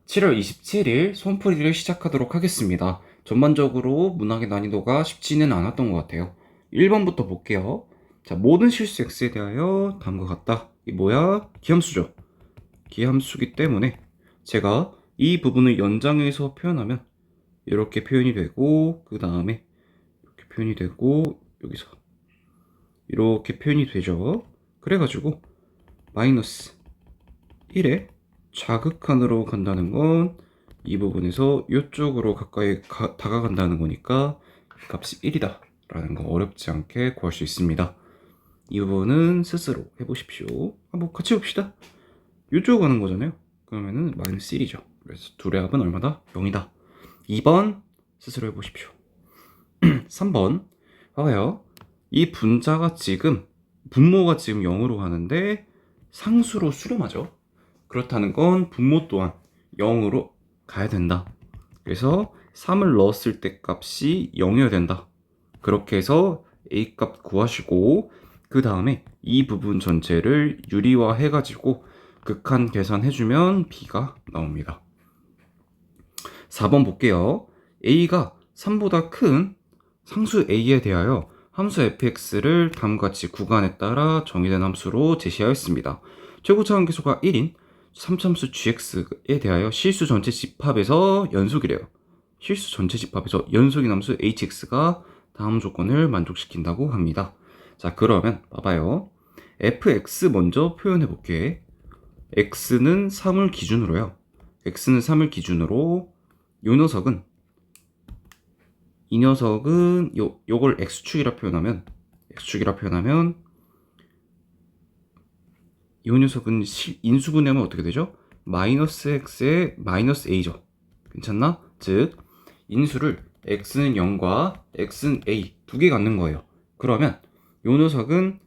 7월 27일 손풀이를 시작하도록 하겠습니다. 전반적으로 문학의 난이도가 쉽지는 않았던 것 같아요. 1번부터 볼게요. 자, 모든 실수 x에 대하여 다음과 같다. 이 뭐야? 기함수죠. 기함수기 때문에 제가 이 부분을 연장해서 표현하면 이렇게 표현이 되고, 그 다음에 이렇게 표현이 되고, 여기서 이렇게 표현이 되죠. 그래가지고 마이너스 1에 자극한으로 간다는 건 이 부분에서 이쪽으로 가까이 다가간다는 거니까 값이 1이다 라는 거 어렵지 않게 구할 수 있습니다. 이 부분은 스스로 해보십시오. 한번 같이 봅시다. 이쪽으로 가는 거잖아요. 그러면은 마이너스 1이죠. 그래서 둘의 합은 얼마다? 0이다. 2번 스스로 해보십시오. 3번 봐봐요. 이 분모가 지금 0으로 가는데 상수로 수렴하죠. 그렇다는 건 분모 또한 0으로 가야 된다. 그래서 3을 넣었을 때 값이 0이어야 된다. 그렇게 해서 A 값 구하시고, 그 다음에 이 부분 전체를 유리화 해가지고 극한 계산해주면 B가 나옵니다. 4번 볼게요. A가 3보다 큰 상수 A에 대하여 함수 fx를 다음과 같이 구간에 따라 정의된 함수로 제시하였습니다. 최고차 관계수가 1인 3참수 gx에 대하여 실수 전체 집합에서 연속이래요. 실수 전체 집합에서 연속인 함수 hx가 다음 조건을 만족시킨다고 합니다. 자, 그러면 봐봐요. fx 먼저 표현해 볼게. x는 3을 기준으로요. x는 3을 기준으로 이 녀석은 요걸 x축이라 표현하면 이 녀석은 인수분해하면 어떻게 되죠? 마이너스 x에 마이너스 a죠. 괜찮나? 즉 인수를 x는 0과 x는 a 두 개 갖는 거예요. 그러면 요 녀석은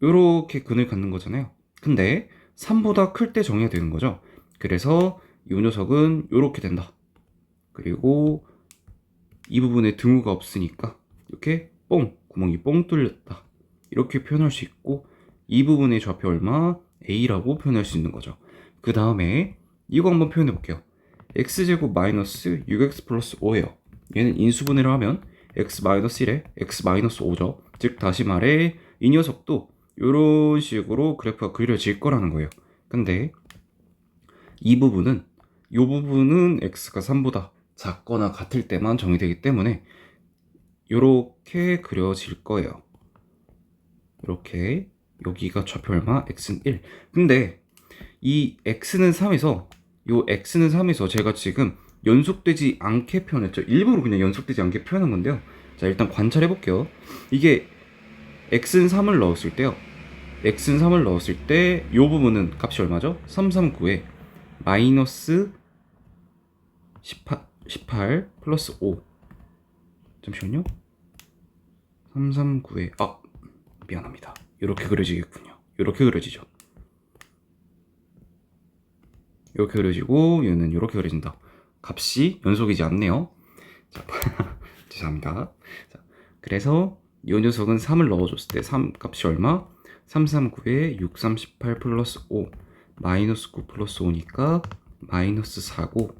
요렇게 근을 갖는 거잖아요. 근데 3보다 클 때 정해야 되는 거죠. 그래서 요 녀석은 요렇게 된다. 그리고 이 부분에 등호가 없으니까 이렇게 구멍이 뻥 뚫렸다. 이렇게 표현할 수 있고, 이 부분의 좌표 얼마? A라고 표현할 수 있는 거죠. 그 다음에 이거 한번 표현해 볼게요. x제곱 마이너스 6x 플러스 5예요. 얘는 인수분해를 하면 x 마이너스 1에 x 마이너스 5죠. 즉 다시 말해 이 녀석도 이런 식으로 그래프가 그려질 거라는 거예요. 근데 이 부분은 x가 3보다 작거나 같을 때만 정의되기 때문에 이렇게 그려질 거예요. 이렇게 여기가 좌표 얼마? x는 1. 근데 이 x는 3에서 제가 지금 연속되지 않게 표현했죠. 일부러 그냥 연속되지 않게 표현한 건데요. 자, 일단 관찰해 볼게요. 이게 x는 3을 넣었을 때요. 이 부분은 값이 얼마죠? 339에 마이너스 18 플러스 5. 잠시만요. 339에 미안합니다. 이렇게 그려지겠군요. 이렇게 그려지죠. 이렇게 그려지고 얘는 이렇게 그려진다. 값이 연속이지 않네요. 자, 죄송합니다. 자, 그래서 이 녀석은 3을 넣어줬을 때 3 값이 얼마? 339에 6, 38 플러스 5 마이너스 9 플러스 5니까 마이너스 4고,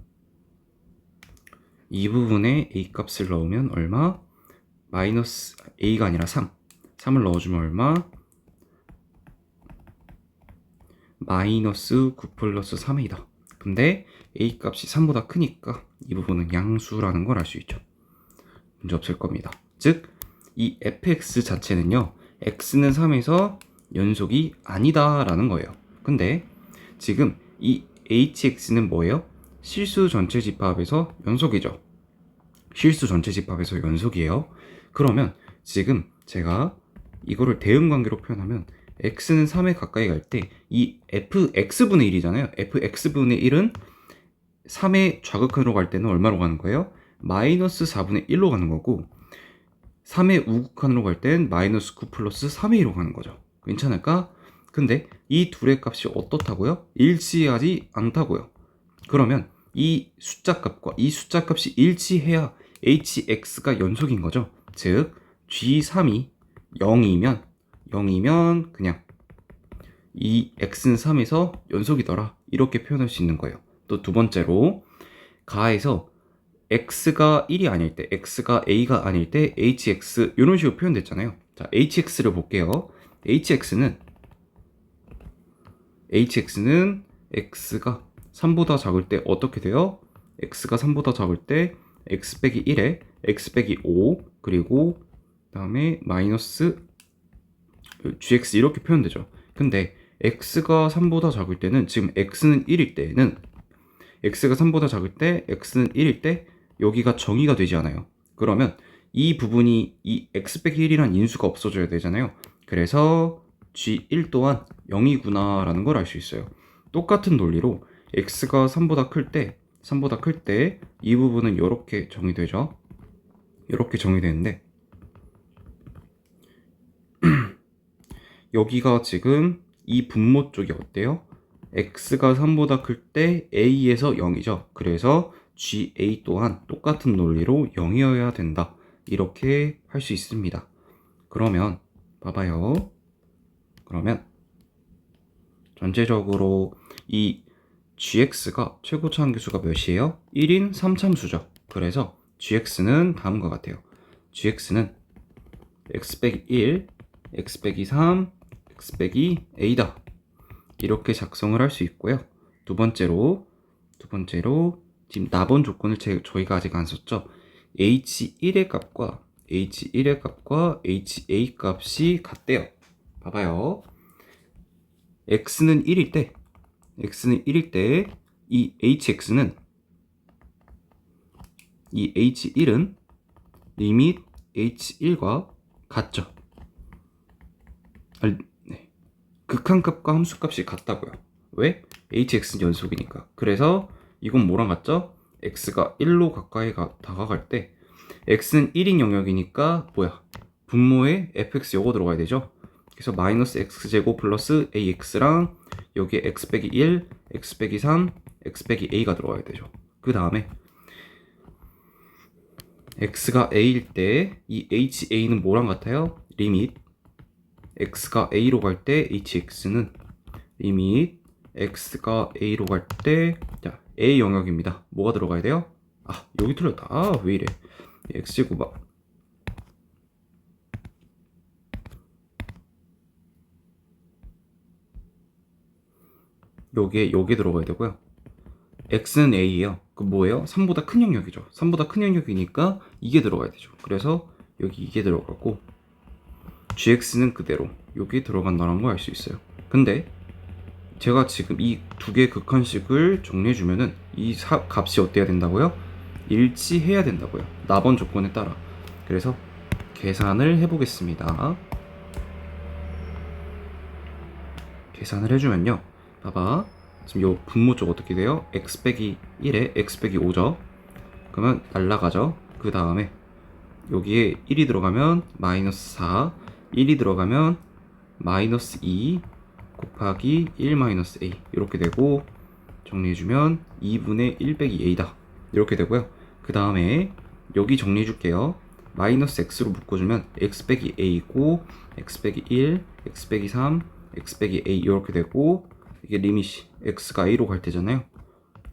이 부분에 a 값을 넣으면 얼마? 마이너스 a가 아니라 3을 넣어주면 얼마? 마이너스 9 플러스 3이다. 근데 a 값이 3보다 크니까 이 부분은 양수라는 걸 알 수 있죠. 문제 없을 겁니다. 즉 이 fx 자체는요, x는 3에서 연속이 아니다 라는 거예요. 근데 지금 이 hx는 뭐예요? 실수 전체 집합에서 연속이죠. 실수 전체 집합에서 연속이에요. 그러면 지금 제가 이거를 대응 관계로 표현하면 x는 3에 가까이 갈 때 이 fx분의 1이잖아요. fx분의 1은 3의 좌극한으로 갈 때는 얼마로 가는 거예요? 마이너스 4분의 1로 가는 거고, 3의 우극한으로 갈 땐 마이너스 9 플러스 3의 1로 가는 거죠. 괜찮을까? 근데 이 둘의 값이 어떻다고요? 일치하지 않다고요. 그러면 이 숫자 값과 이 숫자 값이 일치해야 hx가 연속인 거죠. 즉 g3이 0이면 그냥 이 x는 3에서 연속이더라, 이렇게 표현할 수 있는 거예요. 또 두 번째로 가에서 x가 1이 아닐 때, x가 a가 아닐 때 hx 이런 식으로 표현됐잖아요. 자, hx를 볼게요. hx는 x가 3보다 작을 때 어떻게 돼요? x가 3보다 작을 때 x 빼기 1에 x 빼기 5 그리고 그다음에 마이너스 gx 이렇게 표현되죠. 근데 x가 3보다 작을 때는 지금 x는 1일 때는 x가 3보다 작을 때 x는 1일 때 여기가 정의가 되지 않아요. 그러면 이 부분이 이 x 빼기 1이란 인수가 없어져야 되잖아요. 그래서 g1 또한 0이구나 라는 걸 알 수 있어요. 똑같은 논리로 x가 3보다 클 때 이 부분은 이렇게 정의되죠. 이렇게 정의되는데 여기가 지금 이 분모 쪽이 어때요? x가 3보다 클 때 a에서 0이죠. 그래서 ga 또한 똑같은 논리로 0이어야 된다. 이렇게 할 수 있습니다. 그러면 봐봐요. 그러면 전체적으로 이 gx가 최고차 함수가 몇이에요? 1인 3참수죠. 그래서 gx는 다음과 같아요. gx는 x 빼기 1, x 빼기 3, x 빼기 a다. 이렇게 작성을 할 수 있고요. 두 번째로 지금 나번 조건을 저희가 아직 안 썼죠. h1의 값과 ha 값이 같대요. 봐봐요. x는 1일 때 이 h1은 리밋 h1과 같죠. 네. 극한값과 함수값이 같다고요. 왜? hx는 연속이니까. 그래서 이건 뭐랑 같죠? x가 1로 가까이 다가갈 때 x는 1인 영역이니까 뭐야? 분모에 fx 요거 들어가야 되죠. 그래서 마이너스 x제곱 플러스 ax랑 여기에 x 빼기 1, x 빼기 3, x 빼기 a가 들어가야 되죠. 그 다음에 x가 a일 때 이 ha는 뭐랑 같아요? 리밋 x가 a로 갈 때 hx는 리밋 x가 a로 갈 때 자, a 영역입니다. 뭐가 들어가야 돼요? 아, 여기 틀렸다. 아, 왜 이래? x제곱 여기에 들어가야 되고요. x는 a예요. 그 뭐예요? 3보다 큰 영역이죠. 3보다 큰 영역이니까 이게 들어가야 되죠. 그래서 여기 이게 들어가고 gx는 그대로 여기 들어간다는 걸 알 수 있어요. 근데 제가 지금 이 두 개 극한식을 정리해주면은 이 값이 어때야 된다고요? 일치해야 된다고요. 나번 조건에 따라. 그래서 계산을 해보겠습니다. 계산을 해주면요. 봐봐. 지금 요 분모 쪽 어떻게 돼요? x 빼기 1에 x 빼기 5죠. 그러면 날라가죠. 그 다음에 여기에 1이 들어가면 마이너스 4, 1이 들어가면 마이너스 2 곱하기 1 마이너스 a 이렇게 되고 정리해주면 2분의 1 빼기 a다 이렇게 되고요. 그 다음에 여기 정리해줄게요. 마이너스 x로 묶어주면 x 빼기 a고 x 빼기 1, x 빼기 3, x 빼기 a 이렇게 되고 이게 리밋이 x가 a로 갈 때잖아요.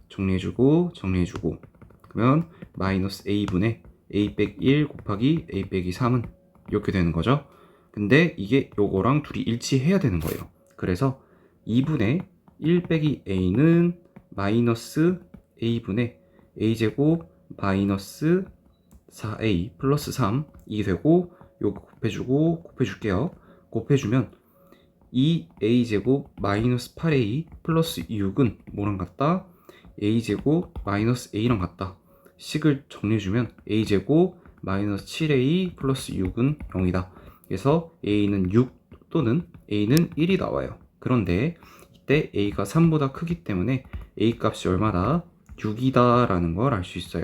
정리해주고 그러면 마이너스 a분의 a 빼기 1 곱하기 a 빼기 3은 이렇게 되는 거죠. 근데 이게 요거랑 둘이 일치해야 되는 거예요. 그래서 2분의 1 빼기 a는 마이너스 a분의 a제곱 마이너스 4a 플러스 3 이게 되고 요거 곱해줄게요. 곱해주면 2a제곱 마이너스 8a 플러스 6은 뭐랑 같다? a제곱 마이너스 a랑 같다. 식을 정리해주면 a제곱 마이너스 7a 플러스 6은 0이다. 그래서 a는 6 또는 a는 1이 나와요. 그런데 이때 a가 3보다 크기 때문에 a 값이 얼마다? 6이다 라는 걸 알 수 있어요.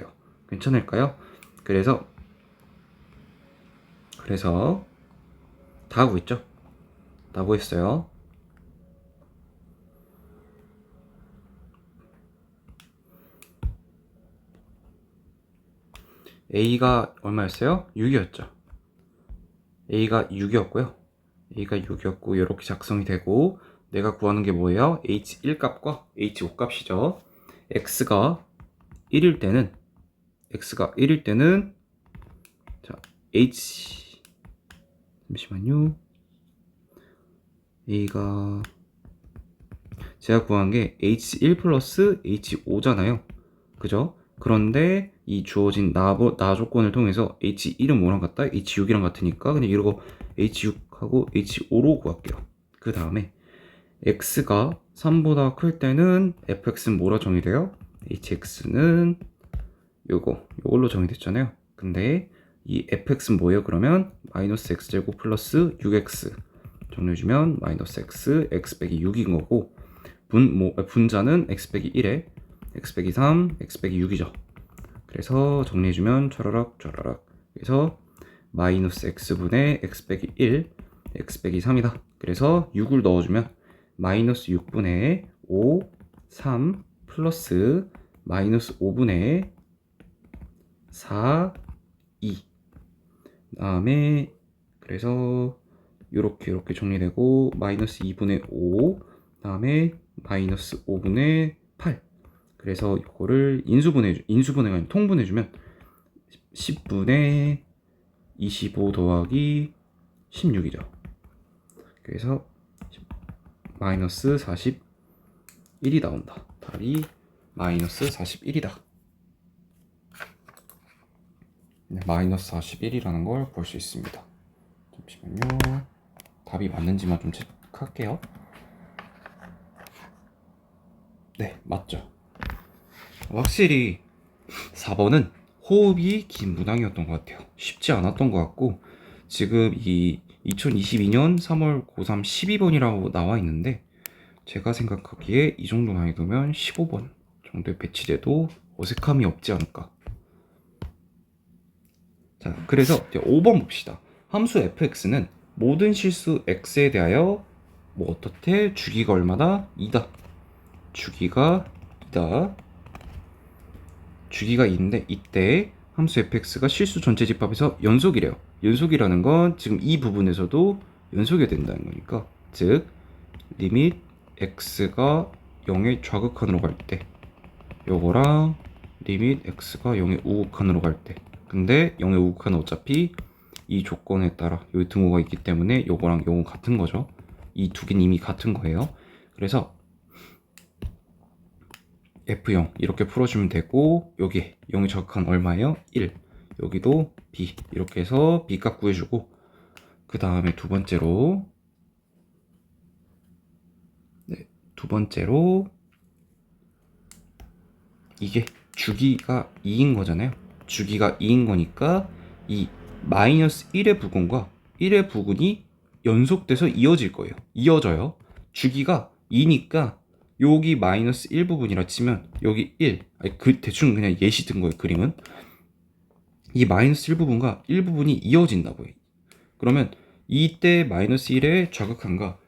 괜찮을까요? 그래서 다 하고 있죠? 다 구했어요. a가 얼마였어요? 6이었죠. a가 6이었고요. 이렇게 작성이 되고 내가 구하는 게 뭐예요? h1 값과 h5 값이죠. x가 1일 때는 자, h 잠시만요. a가 제가 구한 게 h1 플러스 h5잖아요. 그죠? 그런데 이 주어진 나 조건을 통해서 h1은 뭐랑 같다? h6이랑 같으니까 그냥 이러고 h6하고 h5로 구할게요. 그 다음에 x가 3보다 클 때는 fx는 뭐라 정의돼요? hx는 요걸로 정의됐잖아요. 근데 이 fx는 뭐예요? 그러면 마이너스 x제곱 플러스 6x 정리해주면 마이너스 x 빼기 6인 거고 분자는 x 빼기 1에 x 빼기 3, x 빼기 6이죠. 그래서 정리해주면 촤라락 그래서 마이너스 x분의 x 빼기 1, x 빼기 3이다. 그래서 6을 넣어주면 마이너스 6분의 5, 3 플러스 마이너스 5분의 4, 2 다음에 그래서 이렇게 정리되고 마이너스 2분의 5 다음에 마이너스 5분의 8 그래서 이거를 인수분해가 아니라 통분해주면 10분의 25 더하기 16이죠. 그래서 마이너스 41이 나온다. 답이 마이너스 41이다. 마이너스 41이라는 걸 볼 수 있습니다. 잠시만요. 답이 맞는지만 좀 체크할게요. 네, 맞죠. 확실히 4번은 호흡이 긴 문항이었던 것 같아요. 쉽지 않았던 것 같고 지금 이 2022년 3월 고3 12번이라고 나와 있는데 제가 생각하기에 이 정도 난이도면 15번 정도에 배치돼도 어색함이 없지 않을까. 자, 그래서 이제 5번 봅시다. 함수 fx는 모든 실수 x에 대하여 뭐 어떻게 주기가 얼마다? 2다. 주기가 2다. 주기가 2인데 이때 함수 fx가 실수 전체 집합에서 연속이래요. 연속이라는 건 지금 이 부분에서도 연속이 된다는 거니까 즉 리밋 x가 0의 좌극한으로 갈 때 요거랑 리밋 x가 0의 우극한으로 갈 때 근데 0의 우극한은 어차피 이 조건에 따라 여기 등호가 있기 때문에 요거랑 요거 같은 거죠. 이 두 개는 이미 같은 거예요. 그래서 F0 이렇게 풀어주면 되고 여기 0의 좌극한 얼마예요? 1 여기도 B 이렇게 해서 B값 구해주고 그 다음에 두 번째로 이게 주기가 2인 거잖아요. 주기가 2인 거니까 이 마이너스 1의 부근과 1의 부근이 연속돼서 이어질 거예요. 이어져요. 주기가 2니까 여기 마이너스 1 부분이라 치면 여기 1 대충 그냥 예시 든 거예요. 그림은 이 마이너스 1 부분과 1 부분이 이어진다고요. 그러면 이때 마이너스 1의 좌극한과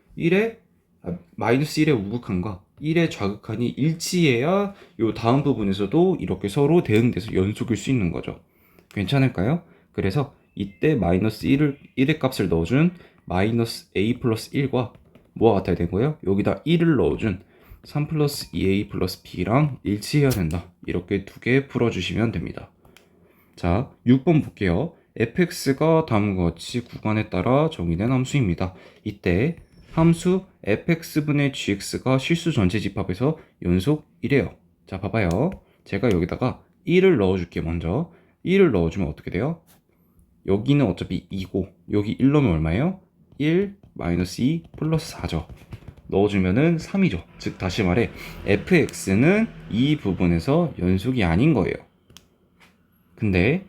마이너스 1의 우극한과 1의 좌극한이 일치해야 요 다음 부분에서도 이렇게 서로 대응돼서 연속일 수 있는 거죠. 괜찮을까요? 그래서 이때 마이너스 1의 값을 넣어준 마이너스 a 플러스 1과 뭐가 같아야 되는 거예요? 여기다 1을 넣어준 3 플러스 2a 플러스 b랑 일치해야 된다. 이렇게 두 개 풀어주시면 됩니다. 자, 6번 볼게요. fx가 다음과 같이 구간에 따라 정의된 함수입니다. 이때 함수 fx분의 gx가 실수 전체 집합에서 연속이래요. 자, 봐봐요. 제가 여기다가 1을 넣어줄게요. 먼저 1을 넣어주면 어떻게 돼요? 여기는 어차피 2고 여기 1 넣으면 얼마예요? 1 마이너스 2 플러스 4죠. 넣어주면은 3이죠. 즉 다시 말해 fx는 이 부분에서 연속이 아닌 거예요. 근데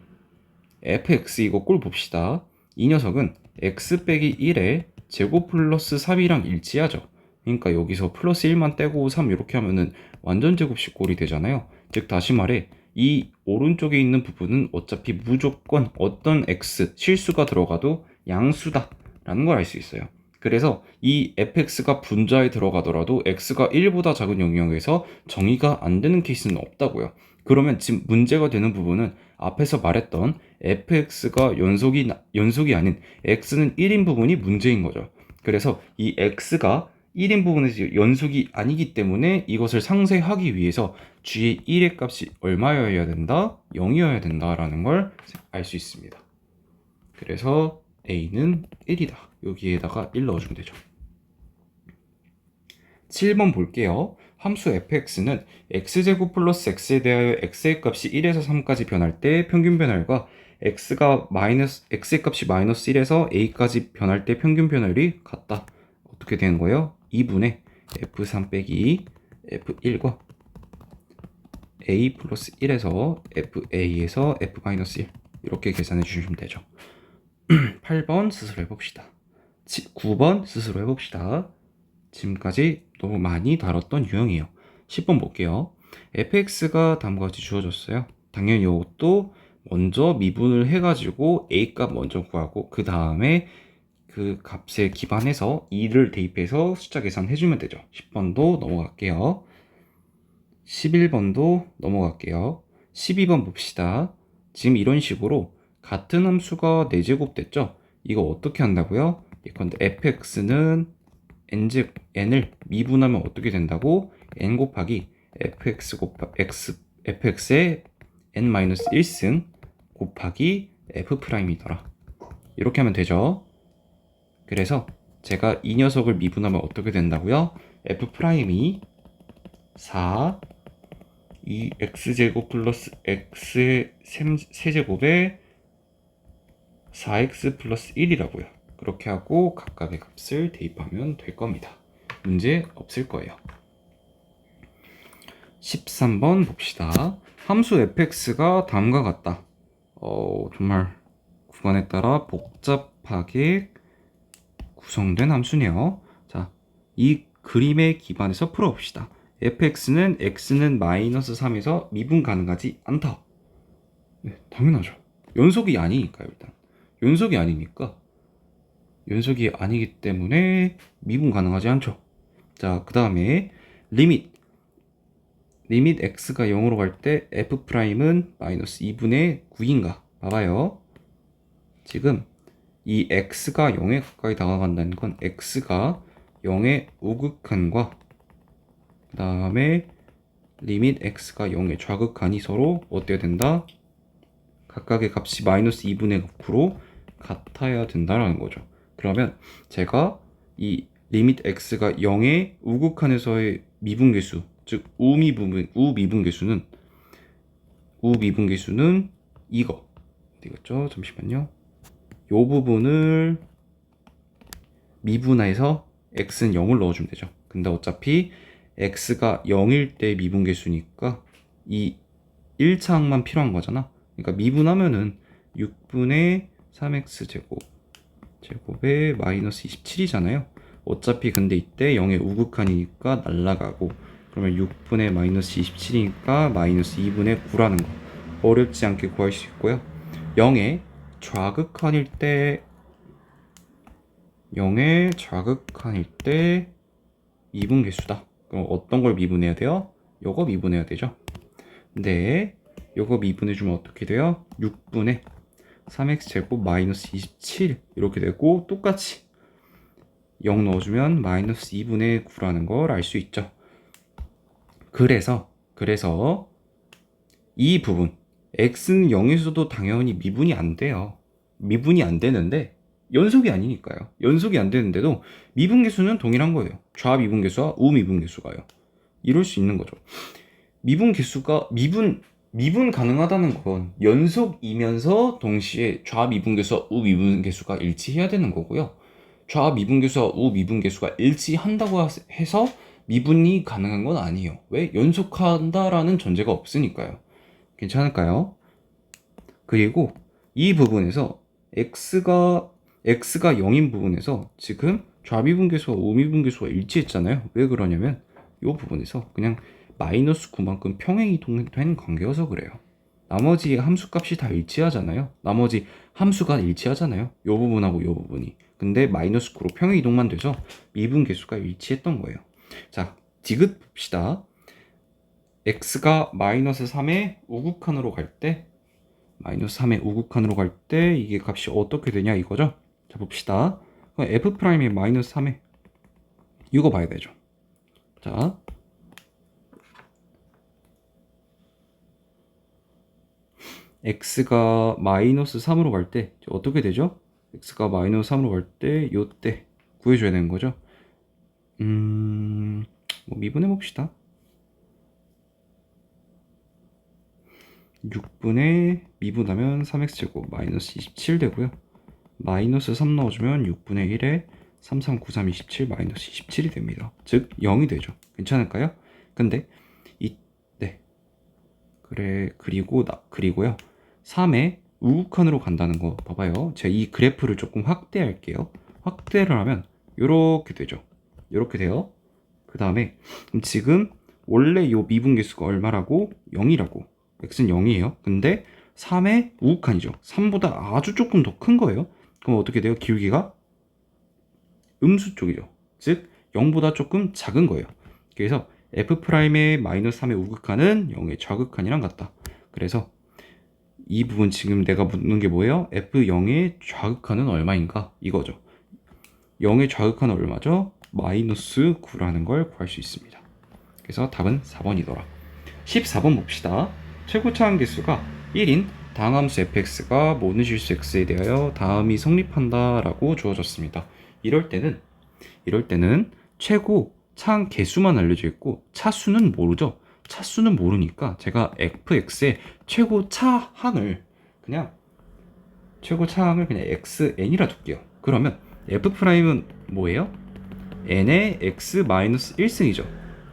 fx 이거 꼴 봅시다. 이 녀석은 x 빼기 1에 제곱 플러스 3이랑 일치하죠. 그러니까 여기서 플러스 1만 떼고 3 이렇게 하면은 완전 제곱식 꼴이 되잖아요. 즉 다시 말해 이 오른쪽에 있는 부분은 어차피 무조건 어떤 x 실수가 들어가도 양수다 라는 걸 알 수 있어요. 그래서 이 fx가 분자에 들어가더라도 x가 1보다 작은 영역에서 정의가 안 되는 케이스는 없다고요. 그러면 지금 문제가 되는 부분은 앞에서 말했던 fx가 연속이 아닌 x는 1인 부분이 문제인 거죠. 그래서 이 x가 1인 부분에서 연속이 아니기 때문에 이것을 상쇄하기 위해서 g의 1의 값이 얼마여야 된다? 0이어야 된다라는 걸 알 수 있습니다. 그래서 a는 1이다. 여기에다가 1 넣어주면 되죠. 7번 볼게요. 함수 fx는 x제곱 플러스 x에 대하여 x의 값이 1에서 3까지 변할 때 평균 변화율과 x의 값이 마이너스 1에서 a까지 변할 때 평균 변화율이 같다. 어떻게 되는 거예요? 2분의 f3 빼기 f1과 a 플러스 1에서 fa에서 f 마이너스 1 이렇게 계산해 주시면 되죠. 8번 스스로 해봅시다. 9번 스스로 해봅시다. 지금까지 너무 많이 다뤘던 유형이에요. 10번 볼게요. fx가 다음과 같이 주어졌어요. 당연히 이것도 먼저 미분을 해가지고 a 값 먼저 구하고 그 다음에 그 값에 기반해서 2를 대입해서 숫자 계산해주면 되죠. 10번도 넘어갈게요. 11번도 넘어갈게요. 12번 봅시다. 지금 이런 식으로 같은 함수가 4제곱 됐죠? 이거 어떻게 한다고요? 예컨대 fx는 n을 미분하면 어떻게 된다고? n 곱하기 fx의 n-1승 곱하기 f'이더라. 이렇게 하면 되죠. 그래서 제가 이 녀석을 미분하면 어떻게 된다고요? f'이 4 이 x제곱 플러스 x의 세제곱에 4x 플러스 1이라고요. 그렇게 하고 각각의 값을 대입하면 될 겁니다. 문제 없을 거예요. 13번 봅시다. 함수 fx가 다음과 같다. 정말 구간에 따라 복잡하게 구성된 함수네요. 자, 이 그림에 기반해서 풀어봅시다. fx는 x는 마이너스 3에서 미분 가능하지 않다. 네, 당연하죠. 연속이 아니니까요. 일단 연속이 아니니까 연속이 아니기 때문에 미분 가능하지 않죠. 자, 그 다음에 리밋 x가 0으로 갈 때 f'은 마이너스 2분의 9인가 봐봐요. 지금 이 x가 0에 가까이 다가간다는 건 x가 0의 우극한과 그 다음에 리밋 x가 0의 좌극한이 서로 어때야 된다? 각각의 값이 마이너스 2분의 9로 같아야 된다라는 거죠. 그러면 제가 이 리밋 x가 0의 우극한에서의 미분계수, 즉 우미분계수는 이거 되겠죠? 잠시만요. 요 부분을 미분해서 x는 0을 넣어주면 되죠. 근데 어차피 x가 0일 때 미분계수니까 이 1차항만 필요한 거잖아. 그러니까 미분하면은 6분의 3x 제곱에 마이너스 27이잖아요. 어차피 근데 이때 0의 우극한이니까 날라가고, 그러면 6분의 마이너스 27이니까 마이너스 2분의 9라는 거 어렵지 않게 구할 수 있고요. 0의 좌극한일 때 미분계수다. 그럼 어떤 걸 미분해야 돼요? 요거 미분해야 되죠. 근데 요거 미분해주면 어떻게 돼요? 6분의 3x 제곱 마이너스 27 이렇게 되고, 똑같이 0 넣어주면 마이너스 2분의 9라는 걸 알 수 있죠. 그래서 이 부분 x는 0에서도 당연히 미분이 안 돼요. 미분이 안 되는데 연속이 아니니까요. 연속이 안 되는데도 미분계수는 동일한 거예요. 좌미분계수와 우미분계수가요. 이럴 수 있는 거죠. 미분 가능하다는 건 연속이면서 동시에 좌미분계수와 우미분계수가 일치해야 되는 거고요. 좌미분계수와 우미분계수가 일치한다고 해서 미분이 가능한 건 아니에요. 왜? 연속한다라는 전제가 없으니까요. 괜찮을까요? 그리고 이 부분에서 x가 0인 부분에서 지금 좌미분계수와 우미분계수가 일치했잖아요. 왜 그러냐면 이 부분에서 그냥 마이너스 9만큼 평행이동된 관계여서 그래요. 나머지 함수값이 다 일치하잖아요. 나머지 함수가 일치하잖아요. 이 부분하고 이 부분이. 근데 마이너스 9로 평행이동만 돼서 미분계수가 일치했던 거예요. 자, 디귿 봅시다. x가 마이너스 3의 우극한으로 갈 때 이게 값이 어떻게 되냐 이거죠. 자, 봅시다. f'의 마이너스 3에 이거 봐야 되죠. 자, x가 마이너스 3으로 갈 때 어떻게 되죠? x가 마이너스 3으로 갈 때 요때 구해줘야 되는 거죠. 뭐 미분해 봅시다. 6분의 미분하면 3x제곱 마이너스 27 되고요. 마이너스 3 넣어주면 6분의 1에 3, 3, 9, 3, 27 마이너스 27이 됩니다. 즉 0이 되죠. 괜찮을까요? 근데 네. 그리고요. 3에 우극한으로 간다는 거 봐봐요. 제가 이 그래프를 조금 확대할게요. 확대를 하면 이렇게 되죠. 이렇게 돼요. 그 다음에 지금 원래 요 미분계수가 얼마라고? 0이라고. x는 0이에요. 근데 3의 우극한이죠. 3보다 아주 조금 더 큰 거예요. 그럼 어떻게 돼요? 기울기가 음수 쪽이죠. 즉 0보다 조금 작은 거예요. 그래서 f'의 마이너스 3의 우극한은 0의 좌극한이랑 같다. 그래서 이 부분 지금 내가 묻는 게 뭐예요? f0의 좌극한은 얼마인가? 이거죠. 0의 좌극한은 얼마죠? 마이너스 9라는 걸 구할 수 있습니다. 그래서 답은 4번이더라. 14번 봅시다. 최고차 함계수가 1인 다항함수 fx가 모든 실수 x에 대하여 다음이 성립한다 라고 주어졌습니다. 이럴 때는 최고 차항 개수만 알려져 있고 차수는 모르죠. 차수는 모르니까 제가 fx의 최고 차항을 그냥 xn이라 둘게요. 그러면 f'은 뭐예요? n의 x-1승이죠.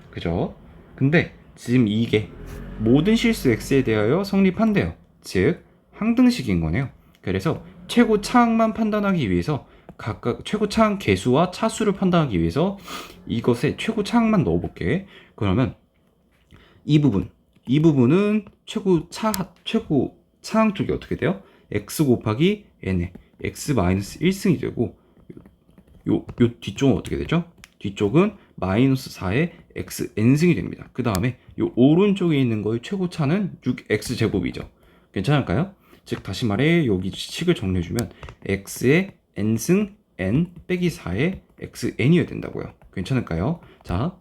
그죠? 근데 지금 이게 모든 실수 x에 대하여 성립한대요. 즉 항등식인 거네요. 그래서 최고 차항만 판단하기 위해서 각각 최고 차항 개수와 차수를 판단하기 위해서 이것에 최고 차항만 넣어볼게. 그러면 이 부분은 최고 차항 쪽이 어떻게 돼요? x 곱하기 n의 x-1승이 되고 요 뒤쪽은 어떻게 되죠? 뒤쪽은 마이너스 4의 xn승이 됩니다. 그 다음에 요 오른쪽에 있는 거의 최고차는 6x제곱이죠. 괜찮을까요? 즉 다시 말해 여기 식을 정리해주면 x의 n승 n 빼기 4의 xn이어야 된다고요. 괜찮을까요? 자,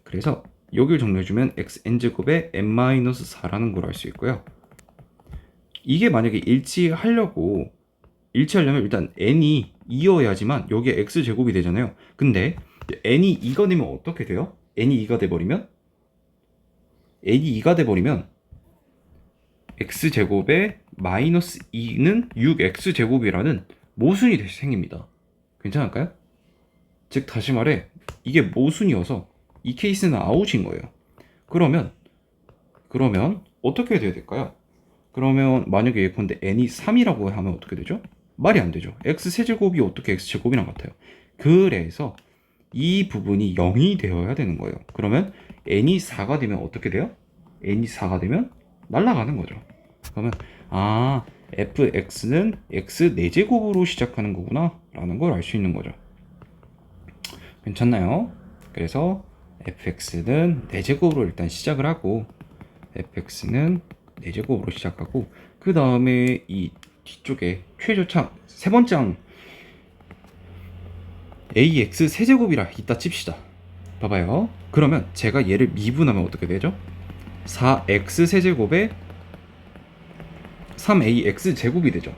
그래서 여기를 정리해주면 xn제곱의 n-4라는 걸 알 수 있고요. 이게 만약에 일치하려면 일단 n이 2여야지만 여기에 x제곱이 되잖아요. 근데 n이 2가 되면 어떻게 돼요? n이 2가 돼버리면 x제곱에 마이너스 2는 6x제곱이라는 모순이 생깁니다. 괜찮을까요? 즉 다시 말해 이게 모순이어서 이 케이스는 아웃인 거예요. 그러면 어떻게 돼야 될까요? 그러면 만약에 예컨대 n이 3이라고 하면 어떻게 되죠? 말이 안 되죠. x세제곱이 어떻게 x제곱이랑 같아요? 그래서 이 부분이 0이 되어야 되는 거예요. 그러면 n이 4가 되면 어떻게 돼요? n이 4가 되면 날아가는 거죠. 그러면 fx는 x 4제곱으로 시작하는 거구나 라는 걸 알 수 있는 거죠. 괜찮나요? 그래서 fx는 4제곱으로 일단 시작을 하고 fx는 4제곱으로 시작하고 그 다음에 이 뒤쪽에 최저차 세 번째 항 ax 세제곱이라 이따 칩시다. 봐봐요. 그러면 제가 얘를 미분하면 어떻게 되죠? 4x 세제곱에 3ax 제곱이 되죠.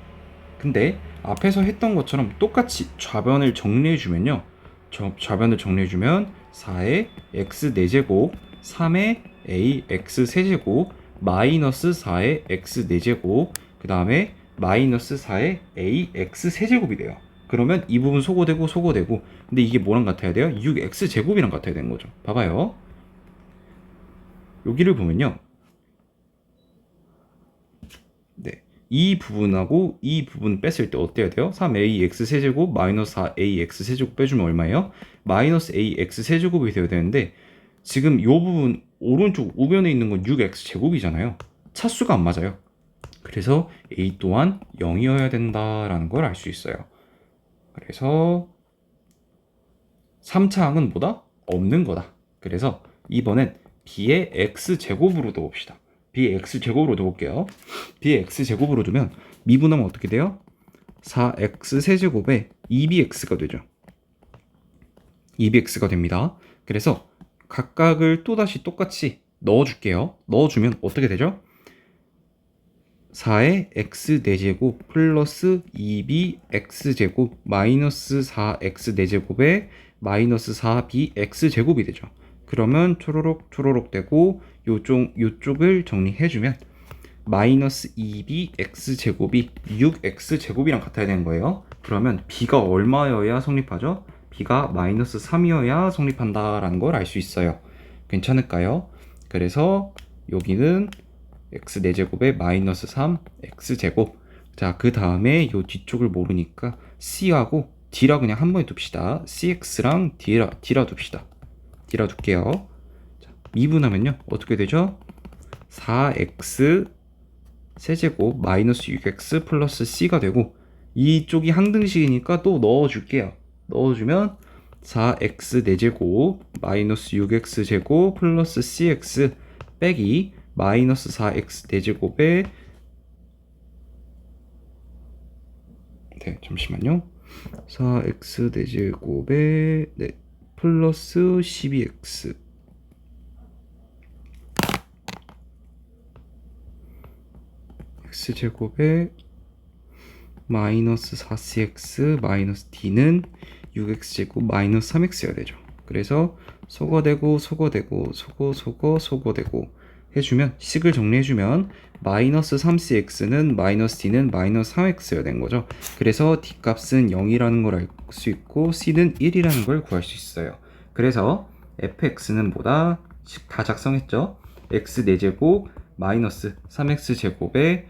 근데 앞에서 했던 것처럼 똑같이 좌변을 정리해주면요. 좌변을 정리해주면 4의 x 4제곱 3의 ax 세제곱 마이너스 4의 x 4제곱 그 다음에 마이너스 4의 ax 세제곱이 돼요. 그러면 이 부분 소거되고 근데 이게 뭐랑 같아야 돼요? 6x 제곱이랑 같아야 되는 거죠. 봐봐요. 여기를 보면요. 네. 이 부분하고 이 부분 뺐을 때 어때야 돼요? 3ax 세제곱 마이너스 4ax 세제곱 빼주면 얼마예요? 마이너스 ax 세제곱이 되어야 되는데 지금 이 부분 오른쪽 우변에 있는 건 6x 제곱이잖아요. 차수가 안 맞아요. 그래서 a 또한 0이어야 된다라는 걸 알 수 있어요. 그래서 3차항은 뭐다? 없는 거다. 그래서 이번엔 b의 x제곱으로 넣읍시다. b의 x제곱으로 넣을게요. b의 x제곱으로 두면 미분하면 어떻게 돼요? 4x 세제곱에 2bx가 되죠. 2bx가 됩니다. 그래서 각각을 또다시 똑같이 넣어줄게요. 넣어주면 어떻게 되죠? 4의 x 4제곱 플러스 2b x제곱 마이너스 4x 4제곱에 마이너스 4b x제곱이 되죠. 그러면 초로록 초로록 되고 요쪽을 정리해주면 마이너스 2b x제곱이 6x제곱이랑 같아야 되는 거예요. 그러면 b가 얼마여야 성립하죠? b가 마이너스 3이어야 성립한다라는 걸 알 수 있어요. 괜찮을까요? 그래서 여기는 x 4제곱에 마이너스 3 x제곱. 자, 그 다음에 요 뒤쪽을 모르니까 c하고 d라 그냥 한 번에 둡시다. cx랑 d라 둡시다. d라 둘게요. 자, 미분하면요 어떻게 되죠? 4x 세제곱 마이너스 6x 플러스 c가 되고, 이쪽이 항등식이니까 또 넣어줄게요. 넣어주면 4x 4제곱 마이너스 6x 제곱 플러스 cx 빼기 마이너스 4x 4제곱에 네, 잠시만요. 4x 4제곱에 네, 플러스 12x x제곱에 마이너스 4cx 마이너스 d는 6x제곱 마이너스 3x여야 되죠. 그래서 소거되고 소거되고 해주면, 식을 정리해주면 마이너스 3cx는 마이너스 d는 마이너스 3x여야 된 거죠. 그래서 d 값은 0이라는 걸 알 수 있고 c는 1이라는 걸 구할 수 있어요. 그래서 fx는 뭐다? 식 다 작성했죠. x 4제곱 마이너스 3x제곱에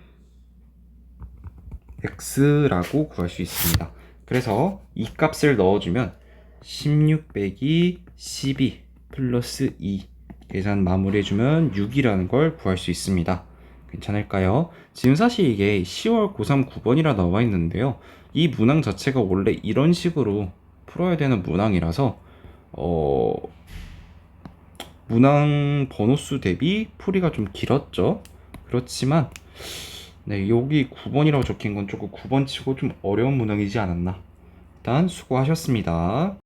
x라고 구할 수 있습니다. 그래서 이 값을 넣어주면 16 빼기 12 플러스 2 계산 마무리해주면 6이라는 걸 구할 수 있습니다. 괜찮을까요? 지금 사실 이게 10월 고3 9번이라 나와 있는데요. 이 문항 자체가 원래 이런 식으로 풀어야 되는 문항이라서 문항 번호수 대비 풀이가 좀 길었죠. 그렇지만 네, 여기 9번이라고 적힌 건 조금 9번 치고 좀 어려운 문항이지 않았나. 일단 수고하셨습니다.